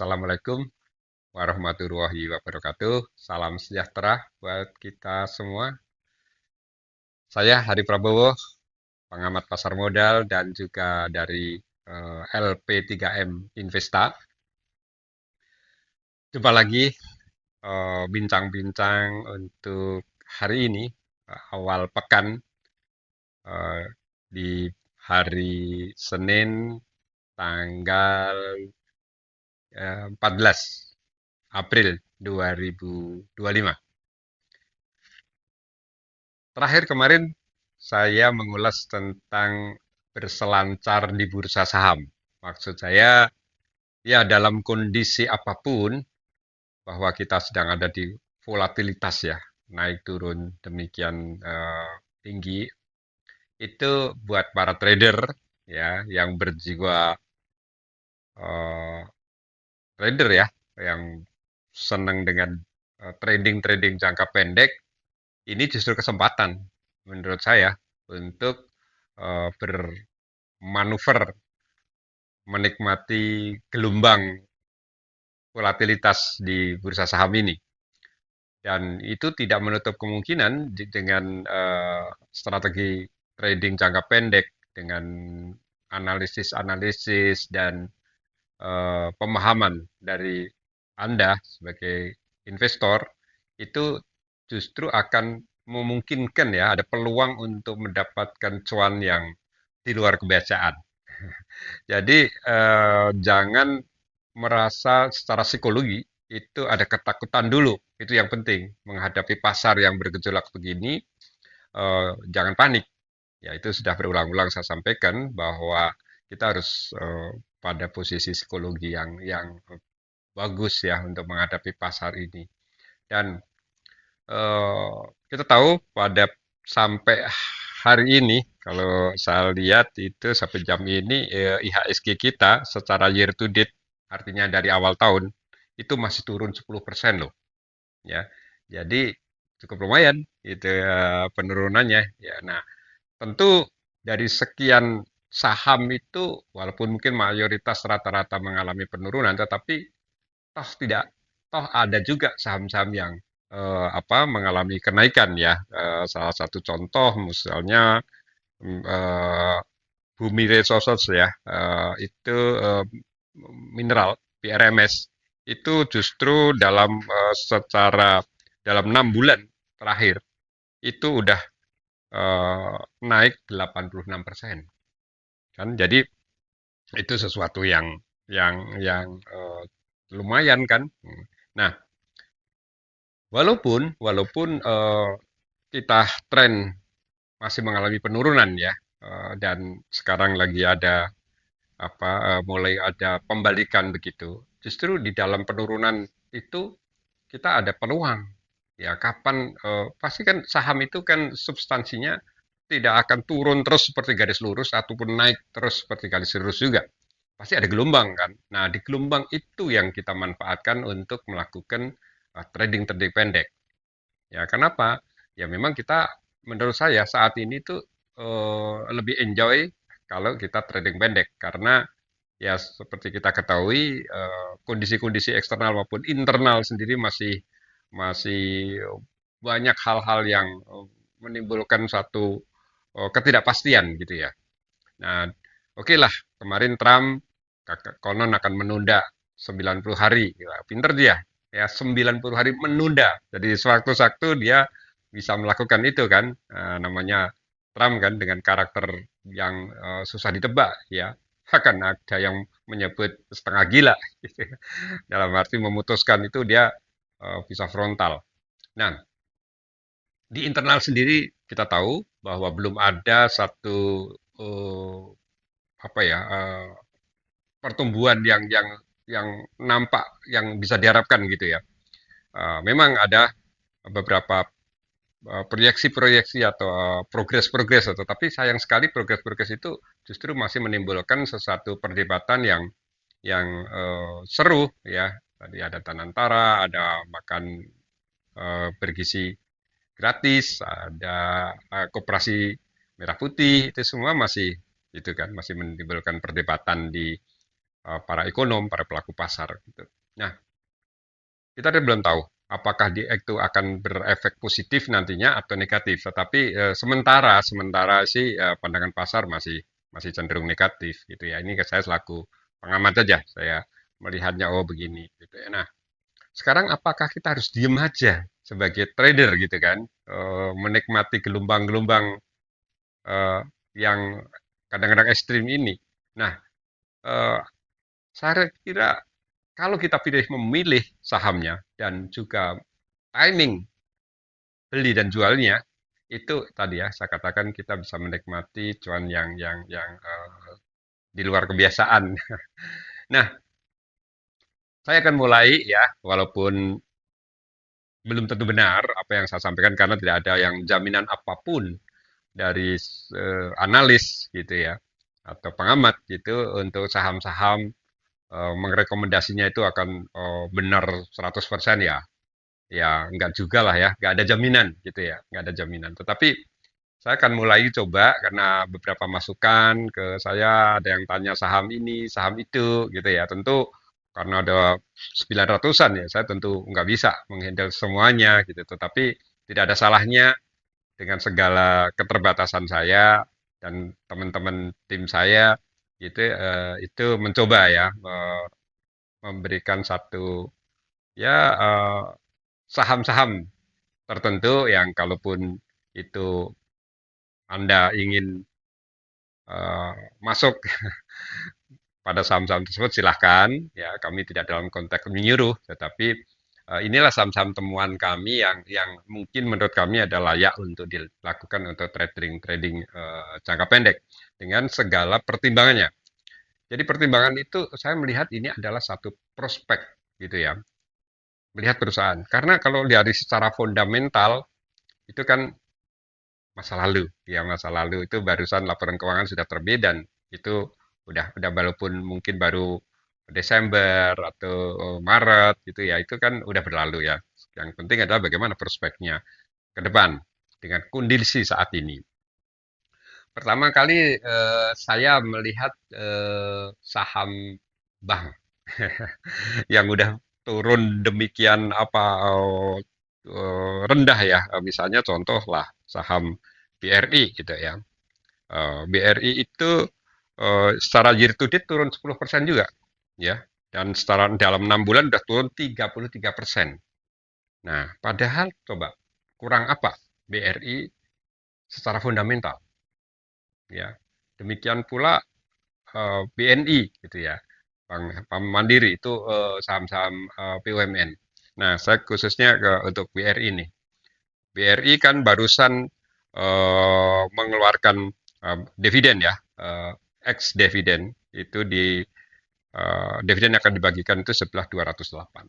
Assalamualaikum warahmatullahi wabarakatuh. Salam sejahtera buat kita semua. Saya Hari Prabowo, pengamat pasar modal dan juga dari LP3M Investa. Jumpa lagi bincang-bincang untuk hari ini, awal pekan eh, di hari Senin tanggal 14 April 2025. Terakhir kemarin saya mengulas tentang berselancar di bursa saham. Maksud saya, ya dalam kondisi apapun, bahwa kita sedang ada di volatilitas ya, naik turun demikian tinggi, itu buat para trader ya yang berjiwa eh, trader ya, yang senang dengan trading-trading jangka pendek, ini justru kesempatan menurut saya untuk bermanuver menikmati gelombang volatilitas di bursa saham ini. Dan itu tidak menutup kemungkinan dengan strategi trading jangka pendek, dengan analisis-analisis dan pemahaman dari Anda sebagai investor, itu justru akan memungkinkan ya, ada peluang untuk mendapatkan cuan yang di luar kebiasaan. Jadi jangan merasa secara psikologi itu ada ketakutan dulu. Itu yang penting menghadapi pasar yang bergejolak begini. Jangan panik. Ya itu sudah berulang-ulang saya sampaikan bahwa kita harus pada posisi psikologi yang bagus ya untuk menghadapi pasar ini. Dan eh, kita tahu pada sampai hari ini, kalau saya lihat itu sampai jam ini IHSG kita secara year to date, artinya dari awal tahun, itu masih turun 10% loh. Ya, jadi cukup lumayan itu penurunannya. Ya, nah tentu dari sekian saham itu, walaupun mungkin mayoritas rata-rata mengalami penurunan, tetapi toh tidak, toh ada juga saham-saham yang mengalami kenaikan ya. Salah satu contoh misalnya eh, Bumi Resources ya, itu mineral PRMS itu justru secara dalam 6 bulan terakhir itu udah naik 86% kan. Jadi itu sesuatu yang lumayan kan. Nah, walaupun kita tren masih mengalami penurunan ya, dan sekarang lagi ada mulai ada pembalikan begitu. Justru di dalam penurunan itu kita ada peluang. Ya, kapan pasti kan saham itu kan substansinya tidak akan turun terus seperti garis lurus ataupun naik terus seperti garis lurus juga. Pasti ada gelombang kan. Nah, di gelombang itu yang kita manfaatkan untuk melakukan trading-trading pendek. Ya, kenapa? Ya memang kita, menurut saya saat ini tuh lebih enjoy kalau kita trading pendek karena ya seperti kita ketahui kondisi-kondisi eksternal maupun internal sendiri masih masih banyak hal-hal yang menimbulkan satu ketidakpastian gitu ya. Nah, oke lah, kemarin Trump konon akan menunda 90 hari. Ya, pinter dia. Ya, 90 hari menunda. Jadi sewaktu-waktu dia bisa melakukan itu kan. Namanya Trump kan dengan karakter yang susah ditebak ya. Akan ada yang menyebut setengah gila gitu. Dalam arti memutuskan itu dia bisa frontal. Nah, di internal sendiri kita tahu bahwa belum ada satu eh, pertumbuhan yang nampak yang bisa diharapkan gitu ya. Memang ada beberapa proyeksi-proyeksi atau progres-progres, tapi sayang sekali progres-progres itu justru masih menimbulkan sesuatu perdebatan yang seru ya. Tadi ada Tanantara, ada makan bergizi gratis, ada koperasi merah putih, itu semua masih itu kan masih menimbulkan perdebatan para ekonom, para pelaku pasar gitu. Nah, kita kan belum tahu apakah itu akan berefek positif nantinya atau negatif. Tetapi sementara sih pandangan pasar masih masih cenderung negatif gitu ya. Ini saya selaku pengamat saja, saya melihatnya oh begini gitu ya. Nah, sekarang apakah kita harus diem aja sebagai trader gitu kan, menikmati gelombang-gelombang eh, yang kadang-kadang ekstrim ini. Nah, eh, saya kira kalau kita pilih memilih sahamnya dan juga timing beli dan jualnya, itu tadi ya saya katakan kita bisa menikmati cuan yang di luar kebiasaan. Nah, saya akan mulai ya, walaupun belum tentu benar apa yang saya sampaikan karena tidak ada yang jaminan apapun dari analis gitu ya atau pengamat gitu untuk saham-saham merekomendasinya itu akan benar 100% ya. Ya, enggak juga lah ya, enggak ada jaminan gitu ya, enggak ada jaminan. Tetapi saya akan mulai coba karena beberapa masukan ke saya, ada yang tanya saham ini, saham itu gitu ya. Tentu karena ada 900-an ya, saya tentu nggak bisa menghandle semuanya gitu. Tetapi tidak ada salahnya dengan segala keterbatasan saya dan teman-teman tim saya gitu itu mencoba ya memberikan satu ya saham-saham tertentu yang kalaupun itu Anda ingin masuk pada saham-saham tersebut silahkan ya kami tidak dalam konteks menyuruh tetapi inilah saham-saham temuan kami yang mungkin menurut kami ada layak untuk dilakukan untuk trading jangka pendek dengan segala pertimbangannya. Jadi pertimbangan itu saya melihat ini adalah satu prospek gitu ya, melihat perusahaan. Karena kalau dari secara fundamental itu kan masa lalu, ya masa lalu itu barusan laporan keuangan sudah terbit dan itu udah walaupun mungkin baru Desember atau Maret gitu ya, itu kan udah berlalu ya. Yang penting adalah bagaimana prospeknya ke depan dengan kondisi saat ini. Pertama kali saya melihat saham bank yang udah turun demikian apa rendah ya. Misalnya contoh lah saham BRI gitu ya. BRI itu secara year to date turun 10% juga ya. Dan secara dalam 6 bulan udah turun 33%. Nah, padahal coba kurang apa BRI secara fundamental ya. Demikian pula BNI gitu ya. Bank Mandiri itu saham-saham BUMN. Nah, saya khususnya untuk BRI nih. BRI kan barusan mengeluarkan dividen ya, ex dividen itu dividen akan dibagikan itu sebelah 208.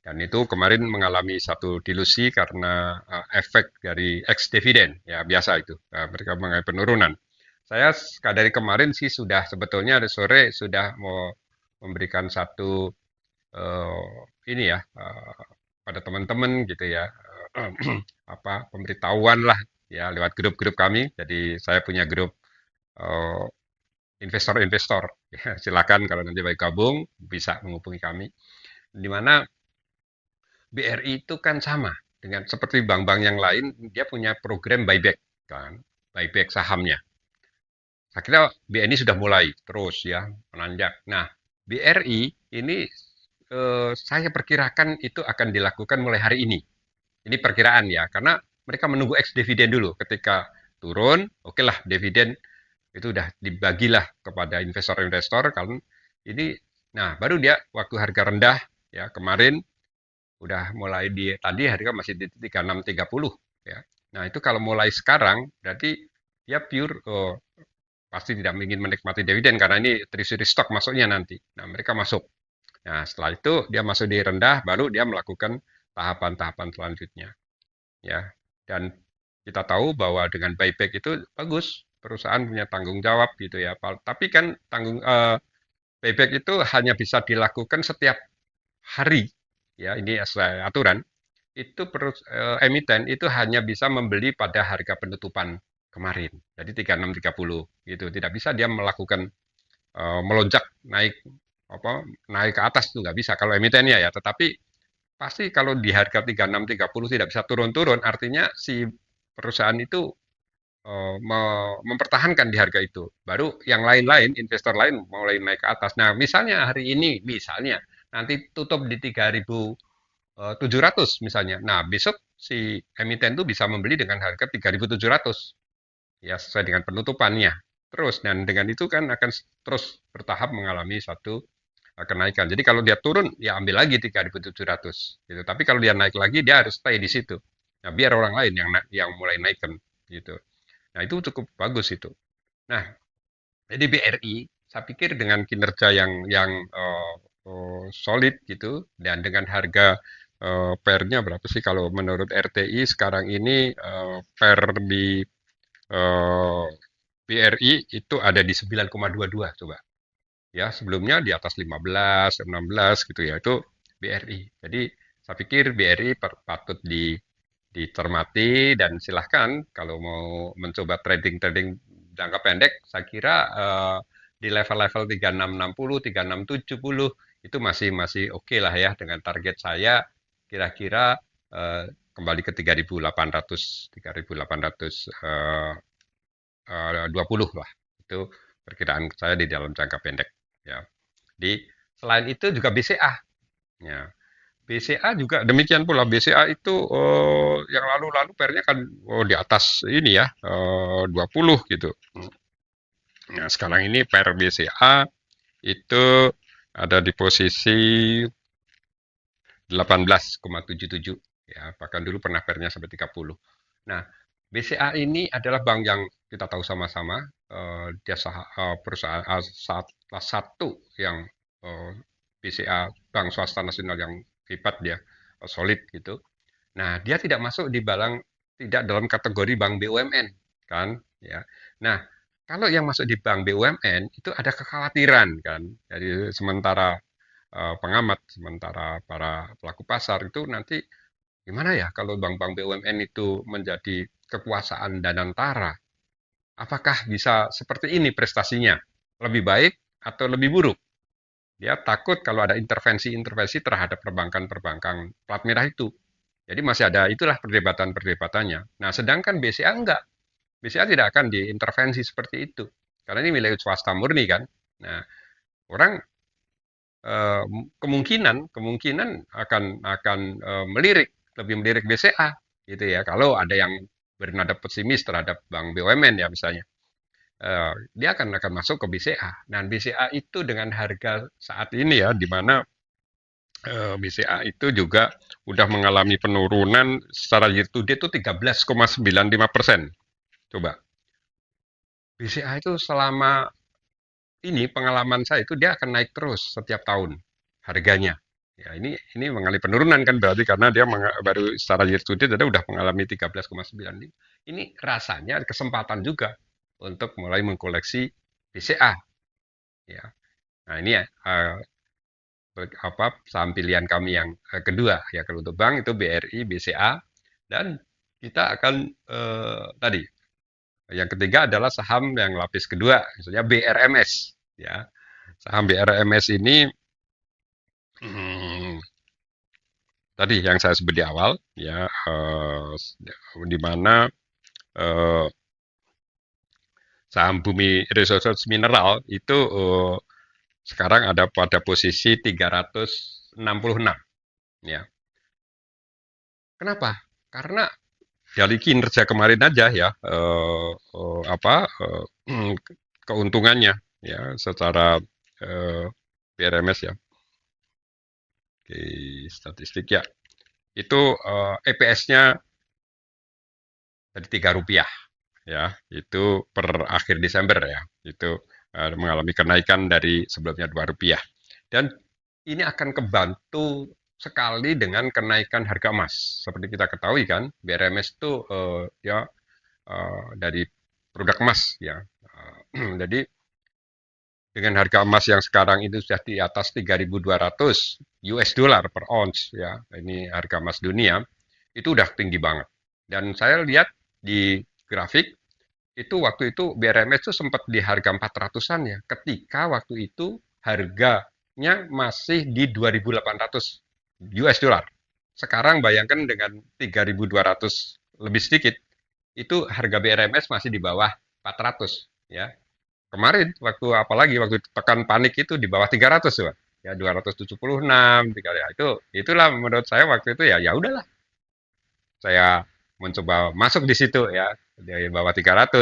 Dan itu kemarin mengalami satu dilusi karena efek dari ex dividen ya biasa itu mereka mengalami penurunan. Saya dari kemarin sih sudah sebetulnya hari sore sudah mau memberikan satu ini ya pada teman-teman gitu ya apa pemberitahuan lah ya lewat grup-grup kami. Jadi saya punya grup eh, investor-investor. Ya, silakan kalau nanti mau gabung bisa menghubungi kami. Di mana BRI itu kan sama dengan seperti bank-bank yang lain, dia punya program buyback kan, buyback sahamnya. Saya kira BNI sudah mulai terus ya menanjak. Nah, BRI ini saya perkirakan itu akan dilakukan mulai hari ini. Ini perkiraan ya, karena mereka menunggu ex dividen dulu. Ketika turun, oke lah dividen itu udah dibagilah kepada investor-investor. Kalau ini, nah baru dia waktu harga rendah ya kemarin udah mulai di tadi harga masih di 3630 ya. Nah itu kalau mulai sekarang berarti dia pure pasti tidak ingin menikmati dividen karena ini treasury stock masuknya nanti. Nah mereka masuk. Nah setelah itu dia masuk di rendah baru dia melakukan tahapan-tahapan selanjutnya ya. Dan kita tahu bahwa dengan buyback itu bagus, perusahaan punya tanggung jawab gitu ya. Tapi kan buyback itu hanya bisa dilakukan setiap hari ya. Ini sesuai aturan. Itu emiten itu hanya bisa membeli pada harga penutupan kemarin. Jadi 3630 gitu. Tidak bisa dia melakukan melonjak naik apa naik ke atas itu nggak bisa kalau emitennya ya. Tetapi pasti kalau di harga 36 30 tidak bisa turun-turun, artinya si perusahaan itu mempertahankan di harga itu. Baru yang lain-lain, investor lain mulai naik ke atas. Nah, misalnya hari ini, misalnya nanti tutup di 3.700 misalnya. Nah, besok si emiten itu bisa membeli dengan harga 3.700 ya sesuai dengan penutupannya. Terus dan dengan itu kan akan terus bertahap mengalami satu kenaikan. Jadi kalau dia turun ya ambil lagi 3.700 gitu. Tapi kalau dia naik lagi dia harus stay di situ. Nah, biar orang lain yang mulai naikkan gitu. Nah, itu cukup bagus itu. Nah, jadi BRI saya pikir dengan kinerja yang solid gitu dan dengan harga pernya berapa sih kalau menurut RTI sekarang ini per di BRI itu ada di 9,22 coba. Ya, sebelumnya di atas 15, 16 gitu ya. Itu BRI. Jadi saya pikir BRI patut dicermati dan silahkan kalau mau mencoba trading-trading jangka pendek, saya kira di level-level 3660, 3670 itu masih masih oke lah ya dengan target saya kira-kira kembali ke 3.800, 3.800 20 lah. Itu perkiraan saya di dalam jangka pendek. Ya. Selain itu juga BCA. Ya. BCA juga demikian pula. BCA itu yang lalu-lalu pernya kan di atas ini ya 20 gitu. Nah, sekarang ini per BCA itu ada di posisi 18,77 ya, bahkan dulu pernah pernya sampai 30. Nah, BCA ini adalah bank yang kita tahu sama-sama dia perusahaan salah satu yang BCA bank swasta nasional yang hebat dia solid gitu. Nah, dia tidak masuk di tidak dalam kategori bank BUMN kan ya. Nah, kalau yang masuk di bank BUMN itu ada kekhawatiran kan. Jadi sementara pengamat, sementara para pelaku pasar itu nanti gimana ya kalau bank-bank BUMN itu menjadi kekuasaan Danantara? Apakah bisa seperti ini prestasinya? Lebih baik atau lebih buruk? Dia takut kalau ada intervensi-intervensi terhadap perbankan-perbankan plat merah itu. Jadi masih ada itulah perdebatan-perdebatannya. Nah, sedangkan BCA enggak. BCA tidak akan diintervensi seperti itu. Karena ini milik swasta murni kan. Nah, orang eh, kemungkinan kemungkinan akan melirik lebih melirik BCA gitu ya kalau ada yang bernada pesimis terhadap bank BUMN ya misalnya. Dia akan masuk ke BCA. Nah, BCA itu dengan harga saat ini ya di mana BCA itu juga udah mengalami penurunan secara year to date itu 13,95%. Coba. BCA itu selama ini pengalaman saya itu dia akan naik terus setiap tahun harganya. Ya, ini mengalami penurunan kan berarti karena dia baru secara year to date udah mengalami 13,95. Ini rasanya kesempatan juga untuk mulai mengkoleksi BCA ya. Nah, ini ya apa saham pilihan kami yang kedua ya kalau untuk bank itu BRI, BCA dan kita akan tadi yang ketiga adalah saham yang lapis kedua misalnya BRMS ya. Saham BRMS ini hmm, tadi yang saya sebut di awal ya di mana eh, saham Bumi Resources Mineral itu sekarang ada pada posisi 366 ya. Kenapa? Karena dari kinerja kemarin aja ya keuntungannya ya secara BRMS ya. Oke, statistik ya. Itu EPS-nya dari Rp3 ya. Itu per akhir Desember ya. Itu mengalami kenaikan dari sebelumnya Rp2. Dan ini akan kebantu sekali dengan kenaikan harga emas. Seperti kita ketahui kan, BRMS itu ya dari produk emas ya. Jadi dengan harga emas yang sekarang itu sudah di atas 3.200 US dollar per ounce ya. Ini harga emas dunia itu udah tinggi banget. Dan saya lihat di grafik itu waktu itu BRMS itu sempat di harga 400-an ya. Ketika waktu itu harganya masih di 2.800 US dollar. Sekarang bayangkan dengan 3.200 lebih sedikit, itu harga BRMS masih di bawah 400 ya. Kemarin waktu apalagi waktu tekan panik itu di bawah 300 Pak. Ya 276 ya itulah menurut saya waktu itu ya ya udahlah saya mencoba masuk di situ ya di bawah 300.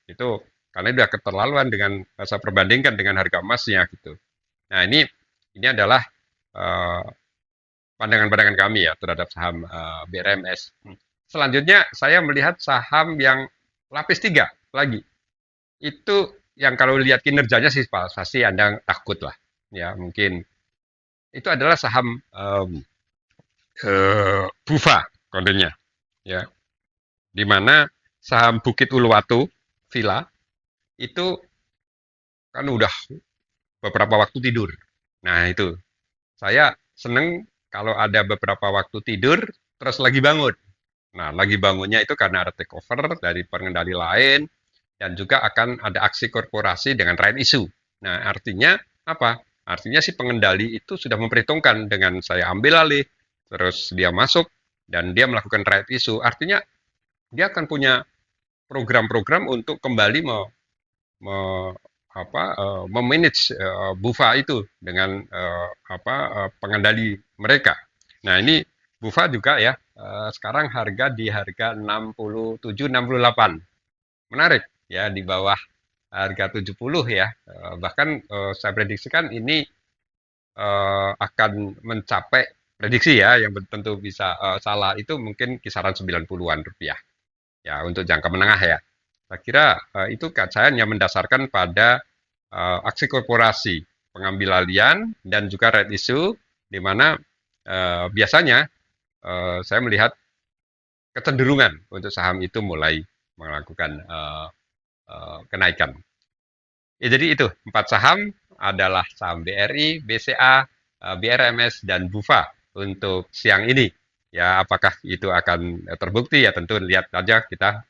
Itu karena udah keterlaluan dengan saya perbandingkan dengan harga emasnya gitu. Nah, ini adalah eh, pandangan-pandangan kami ya terhadap saham BRMS. Selanjutnya saya melihat saham yang lapis 3 lagi. Itu yang kalau lihat kinerjanya sih pasti Anda takut lah. Ya, mungkin itu adalah saham Bufa kodenya ya. Di mana saham Bukit Uluwatu Villa itu kan udah beberapa waktu tidur. Nah, itu saya seneng kalau ada beberapa waktu tidur terus lagi bangun. Nah, lagi bangunnya itu karena ada takeover dari pengendali lain dan juga akan ada aksi korporasi dengan right issue. Nah, artinya apa? Artinya si pengendali itu sudah memperhitungkan dengan saya ambil alih, terus dia masuk dan dia melakukan right issue. Artinya dia akan punya program-program untuk kembali me, memanage Bufa itu dengan pengendali mereka. Nah, ini Bufa juga ya sekarang harga di harga 67 68. Menarik ya di bawah harga 70 ya. Bahkan saya prediksikan ini akan mencapai prediksi ya yang tentu bisa salah itu mungkin kisaran 90-an rupiah. Ya, untuk jangka menengah ya. Saya kira itu saya hanya mendasarkan pada aksi korporasi, pengambil alian, dan juga red issue, di mana biasanya saya melihat kecenderungan untuk saham itu mulai melakukan kenaikan. Ya, jadi itu, 4 saham adalah saham BRI, BCA, BRMS, dan BUFA untuk siang ini. Ya, apakah itu akan terbukti ya tentu lihat aja kita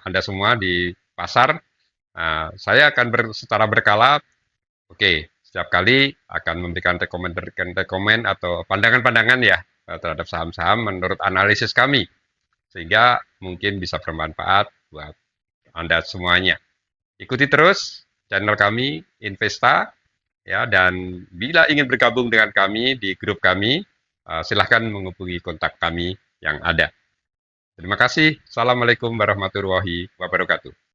Anda semua di pasar. Saya akan secara berkala, oke, setiap kali akan memberikan rekomend atau pandangan-pandangan ya terhadap saham-saham menurut analisis kami, sehingga mungkin bisa bermanfaat buat Anda semuanya. Ikuti terus channel kami Investa ya, dan bila ingin bergabung dengan kami di grup kami, silahkan menghubungi kontak kami yang ada. Terima kasih. Assalamualaikum warahmatullahi wabarakatuh.